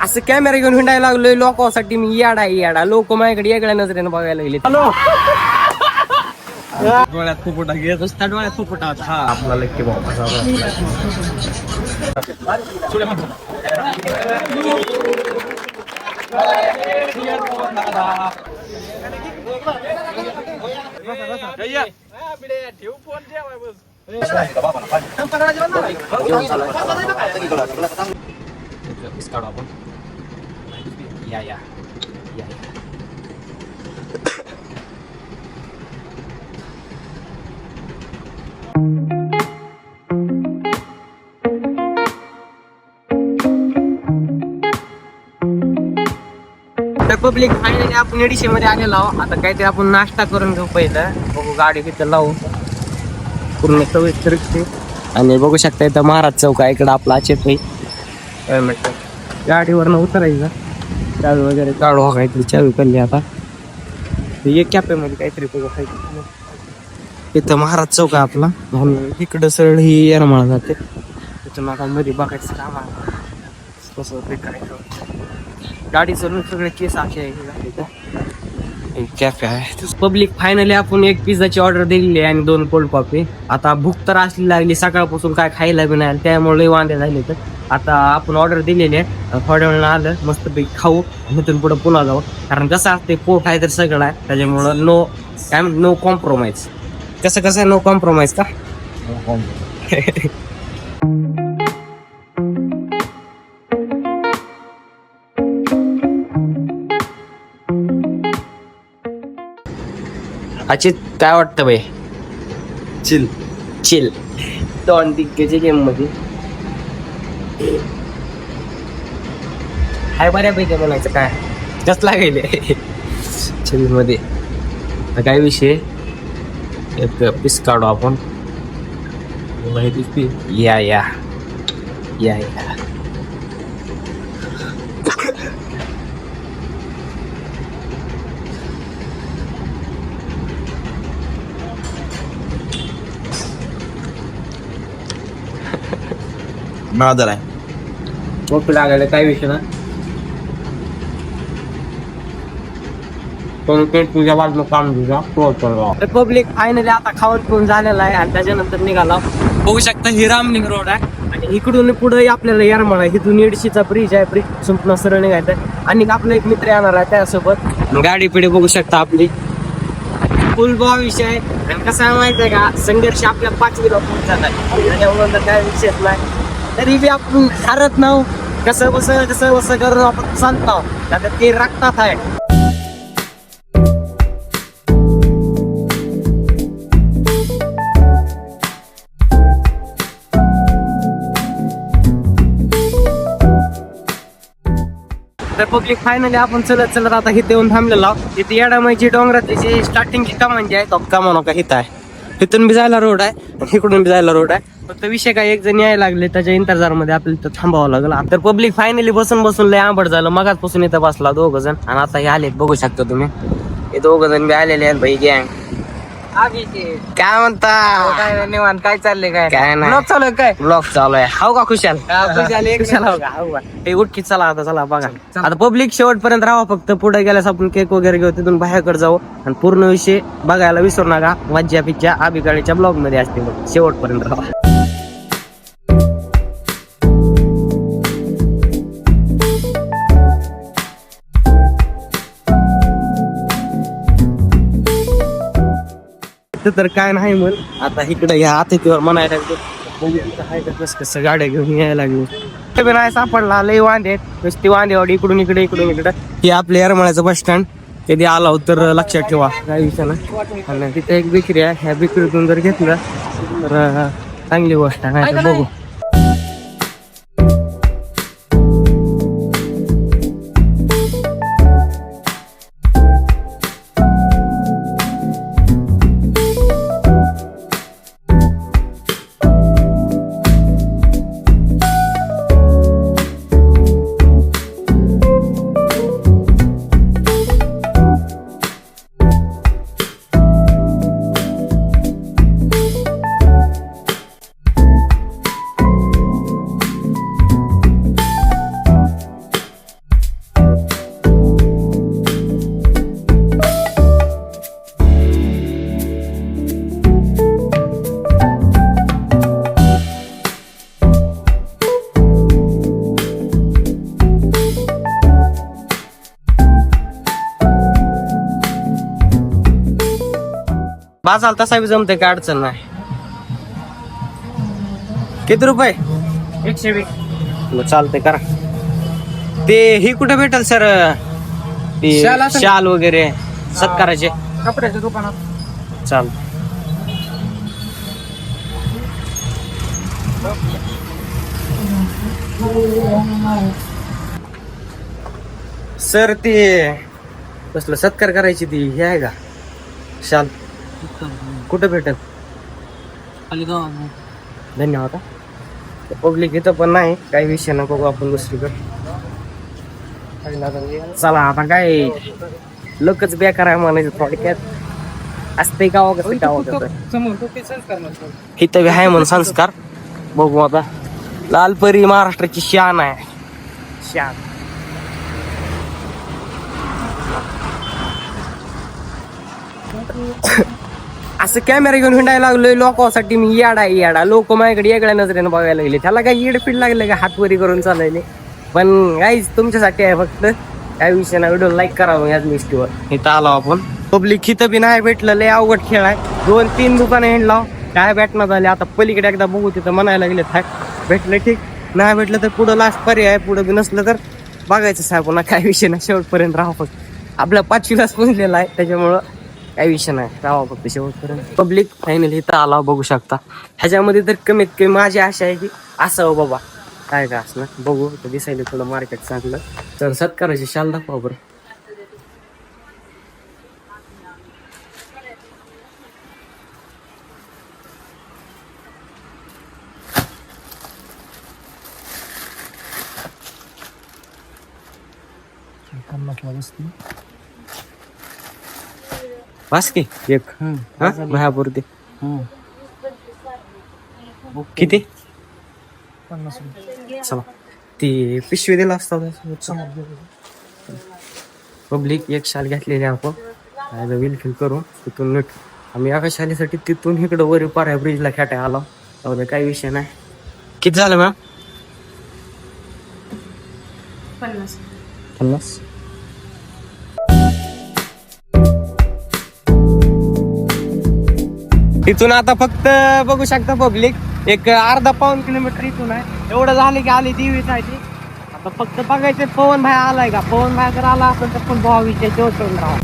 असं कॅमेरा घेऊन हिंडायला लागलोय लोकांसाठी. मी याडा लोक माझ्याकडे वेगळ्या नजरेनं बघायला लागले. डोळ्यात फुफुटा घेत असता, डोळ्यात फुफुटा होता. हा आपला लक्की बाबा. आपण या पब्लिक फायनली आपण एडीशे मध्ये आलेलो आहोत. आता काहीतरी आपण नाश्ता करून घेऊ पहिलं. बघू गाडी तिथं लावू पूर्ण सविस्तर. आणि बघू शकता इथं महाराज चौक आहे. इकडं आपला चेपई गाडीवरनं उतरायचं. चावी वगैरे काढू. हा काहीतरी चावी काढली. आता एक कॅफेमध्ये काहीतरी बघू खायचं. इथं महाराज चौक आहे आपला. म्हणून इकडं सरळ ही येरमाळा जाते. तिथून आता मध्ये बघायचं काम आहे कसं करायचं. गाडी चलून सगळे केस असे कॅफे आहे. पब्लिक फायनली आपण एक पिझ्झाची ऑर्डर दिलेली आहे आणि 2 कोल्ड कॉफी. आता भूक तर असली लागली सकाळपासून, काय खायला बी नाही, त्यामुळे वांदे झाले. तर आता आपण ऑर्डर दिलेली आहे. थोड्या वेळानं आलं मस्तपैकी खाऊ. तिथून पुढे पुन्हा जाऊ. कारण कसं असते पोट आहे तर सगळं आहे. त्याच्यामुळं नो कॉम्प्रोमाइज. कसं नो कॉम्प्रोमाइज का? अचित काय वाटतं बाई? चिल 2 दिग्गज गेम मध्ये हाय बऱ्यापैकी म्हणायचं. काय कसला गेले चिल मध्ये. काय विषय एक पीस काढू आपण. या नादर आहे. मोठी लागायला काय विषय ना. तुझ्या बाजूला काम तुझा पब्लिक फायनली आता खाऊन पिऊन झालेला आहे. आणि त्याच्यानंतर निघाला. बघू शकता ही रामलिंग रोड आहे. आणि इकडून पुढे आपल्याला येरमाळा. इथून एडशीचा ब्रिज आहे. ब्रिज संपूर्ण सरळ निघायचं. आणि आपला एक मित्र येणार आहे त्यासोबत. गाडी पिढी बघू शकता आपली फुल विषय आहे. आणि कसं आहे माहिती आहे का, संघर्ष आपल्या 5वीला पूर्ण झाला आहे. त्याच्यामुळे काय विषयच नाही. तरी बी आपण हारत नाव. कसं बस करून आपण सांगतो. आता ते रक्तात आहे. तर पब्लिक फायनली आपण चलत आता इथे येऊन थांबलेलो आहोत. इथे येडामाईची डोंगराची जी स्टार्टिंगची कमान जी आहे तो कमान नका हिथं आहे. इथून बी जायला रोड आहे, इकडून बी जायला रोड आहे. फक्त विषय काय, एक जण यायला लागले त्याच्या इंतजार मध्ये आपल्याला इथं थांबावं लागलं. तर पब्लिक फायनली बसून लय आंबट झालं. मगाचपासून इथं बसला 2 जण. आणि आता हे आलेत बघू शकता तुम्ही. हे 2 जण बी आलेले आहेत भाई गँग. काय म्हणता? काय निवांत? काय चाललंय? काय नाही. ब्लॉग चालू आहे काय? ब्लॉग चालू आहे. हाव का खुशाल? खुशाल हो का? हे उठकीत चला आता. चला बघा आता पब्लिक शेवटपर्यंत राहा. फक्त पुढे गेल्यास आपण केक वगैरे घेऊ. तिथून बाहेरकडे जाऊ. आणि पूर्ण विषय बघायला विसरू नका. मज्जा पिच्च्या अभिकाळीच्या ब्लॉग मध्ये असते. बघ शेवटपर्यंत राहा. तर काय नाही म्हण. आता इकडे ह्या आतिथ्यावर म्हणायला कसं गाड्या घेऊन यायला लागले. नाही सापडला. लय वांदे नुसती वांदेवाडी. इकडून इकडे हे आपल्या येरमाळ्याचं बस स्टँड. कधी आला तर लक्षात ठेवा. काय विषय नाही. आणि तिथे एक बेकरी आहे. ह्या बेकरीतून जर घेतलं तर चांगली गोष्ट आहे. बघू. बाजाला तसा बी जमते काय अडचण नाही. किती रुपये? 120. चालतंय करा. ते ही कुठे भेटल सर? शाल वगैरे सत्काराचे कपड्याच्या दुकानात. चाल. सर ते कसलं सत्कार करायची ती हे आहे का शाल? कुठं भेटल? धन्यवाद. पब्लिक इथं पण नाही, काही विषय नको बघू आपण दुसरीकडे. चला आता काय लोकच बेकार आहे म्हणायचं थोडक्यात. असते गावा कसं इथं बी आहे म्हणून संस्कार. बघू आता. लालपरी महाराष्ट्राची शान आहे, शान. असं कॅमेरा घेऊन हिंडायला लागलोय लोकांसाठी. मी येडा लोक माझ्याकडे वेगळ्या नजरेनं बघायला लागले. त्याला काही येडफीड लागले का हातवरी करून चालायले. पण काहीच तुमच्यासाठी आहे फक्त. काय विषय ना, व्हिडिओ लाईक करावं याच गोष्टीवर. इथं आलो आपण. पब्लिक इथं बी नाही भेटलं. लय अवघड खेळ आहे. 2-3 दुकानं हिंडला काय भेटणं झाले. आता पलीकडे एकदा बघू तिथं म्हणायला लागले थाय भेटलं ठीक, नाही भेटलं तर पुढं लास्ट पर्याय. पुढं बी नसलं तर बघायचं साहेब पुन्हा. काय विषय ना, शेवटपर्यंत राहा फक्त. आपल्या 5वीलाच पोहोचलेला आहे त्याच्यामुळं काही विषय नाही, राहा फक्त शेवटपर्यंत. पब्लिक फायनली इथं आला बघू शकता. ह्याच्यामध्ये तर कमीत कमी माझी आशा आहे की असावं बाबा. काय का असं बघू तर दिसायला थोडं मार्केट चांगलं. तर सत्काराची शाल दाखवा बरं. बस की एक भयापुरती किती? 50. चला ती पिशवी दिला असता. पब्लिक एक शाल घेतलेली आपण विलफिल करून तिथून नीट आम्ही एका शालीसाठी तिथून इकडं वर पाऱ्या ब्रिजला खेटाय आलो. काही विषय नाही. किती झालं मॅम? 50. इथून आता फक्त बघू शकता पब्लिक एक अर्धा-पाऊण किलोमीटर इथून आहे. एवढं झालं की आली देवीच आहे ती. आता फक्त बघायचं पवन भाई आलाय का. पवन भाई जर आला असेल तर पण भाऊ विषय करून राहा.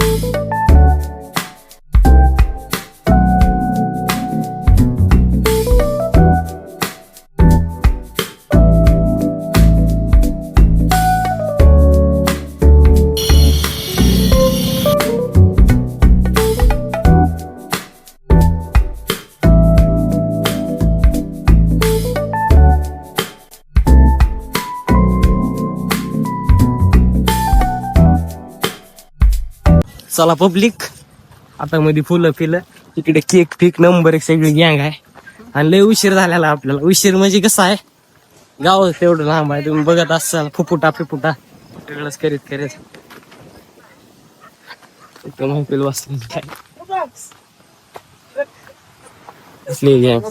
चला पब्लिक आता मध्ये फुलं फिलं इकडे केक फिक नंबर एक सगळी गँग आहे. आणि लय उशीर झालेला आपल्याला. उशीर म्हणजे कसं आहे, गाव तेवढं लांब आहे. तुम्ही बघत असाल फुफुटा सगळंच करीत महफिल बसली गँग.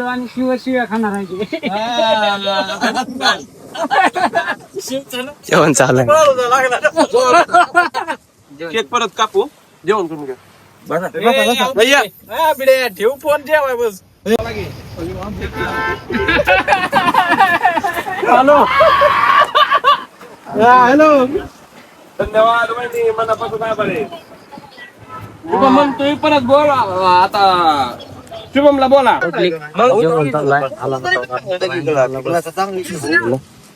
आणि शिव खाणार आहे. जेवण चालू केक परत कापू, जेवण करून घ्या. ठेव फोन जेवाय बस. Hello hello. धन्यवाद वहिनी, मनापासून आभार आहे. तुम्ही परत बोला आता. शुभमला बोला. जेवण चाललाय.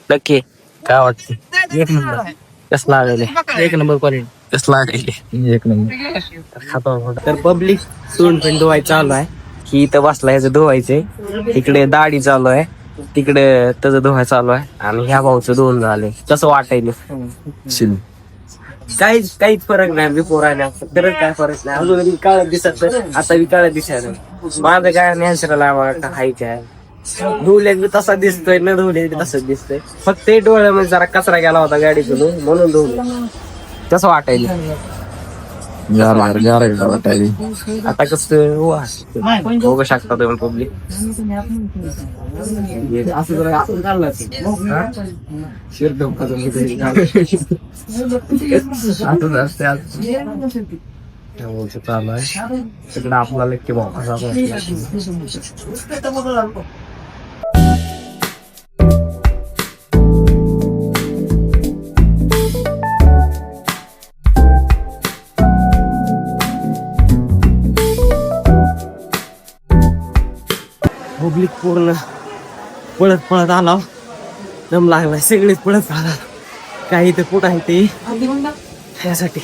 नक्की काय वाटते? एक नंबर. कसला आलेले? एक नंबर क्वालिटी. कसला आलेले? एक नंबर. खातो. तर पब्लिक तोंड पण धुवायचं चालू आहे. ही इथं बसला याचं धुवायचंय. इकडे दाढी चालू आहे, तिकडे त्याचं धुवाय चालू आहे. आणि ह्या भाऊचं धुवून झाले. कसं वाटायला? काहीच फरक नाही. बिफोर आहे खरंच काय फरक नाही. अजून काळत दिसत आता बी काळत दिसायला. माझं काय नॅचरल आहे हाय काय. धुवल्यात बी तसा दिसतोय, न धुवल्यात बी तसंच दिसतोय. फक्त डोळ्यामध्ये जरा कचरा गेला होता गाडीतून म्हणून धुवलं. कसं वाटायला? आता कसं बघू शकता तुम्ही पब्लिक तिकडे आपला लेक्की पब्लिक पूर्ण पळत पळत आला दम लागलाय सगळेच पळत आला काही ते कुठं आहे ते यासाठी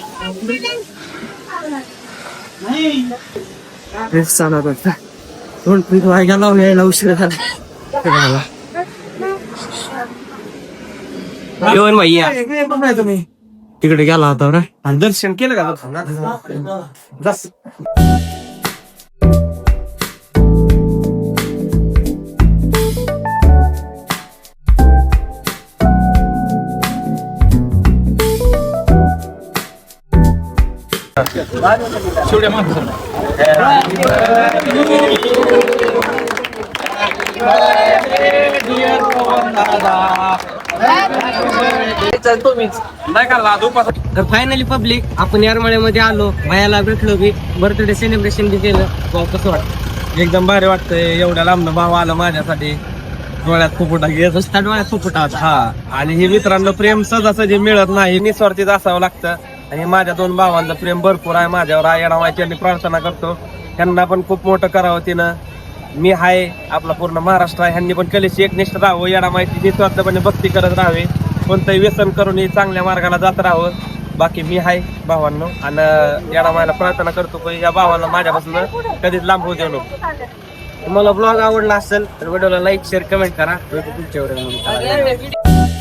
चालत होता दोन पीठ वाया गेला यायला उशीर झाला येऊन भैया तिकडे गेला होता ना आणि दर्शन केलं का नाही का दुपार तर फायनली पब्लिक आपण यारमाळ्यामध्ये आलो भयाला भेटलो बी बर्थडे सेलिब्रेशन बी केलं कसं वाटतं एकदम भारी वाटतंय एवढ्या लांबनं भाव आला माझ्यासाठी डोळ्यात फुफुटा घेत रस्ता डोळ्यात फुफुटा होता. हा आणि हे मित्रांना प्रेम सहजासहजी मिळत नाही निस्वार्थीच असावं लागतं आणि माझ्या दोन भावांचं प्रेम भरपूर आहे माझ्यावर आई येणावायची प्रार्थना करतो त्यांना पण खूप मोठं करावं तिनं मी हाय आपला पूर्ण महाराष्ट्र आहे ह्यांनी पण कलेशी एकनिष्ठ राहावं येणा माहिती निस्वार्थपणे भक्ती करत राहावे कोणतंही व्यसन करून चांगल्या मार्गाला जात राहावं बाकी मी हाय भावांनो आणि येणा मायला प्रार्थना करतो की या भावांना माझ्यापासून कधीच लांब होऊ देऊ नको. तुम्हाला ब्लॉग आवडला असेल तर व्हिडिओला लाईक शेअर कमेंट करा. भेटू पुढच्या व्हिडिओमध्ये.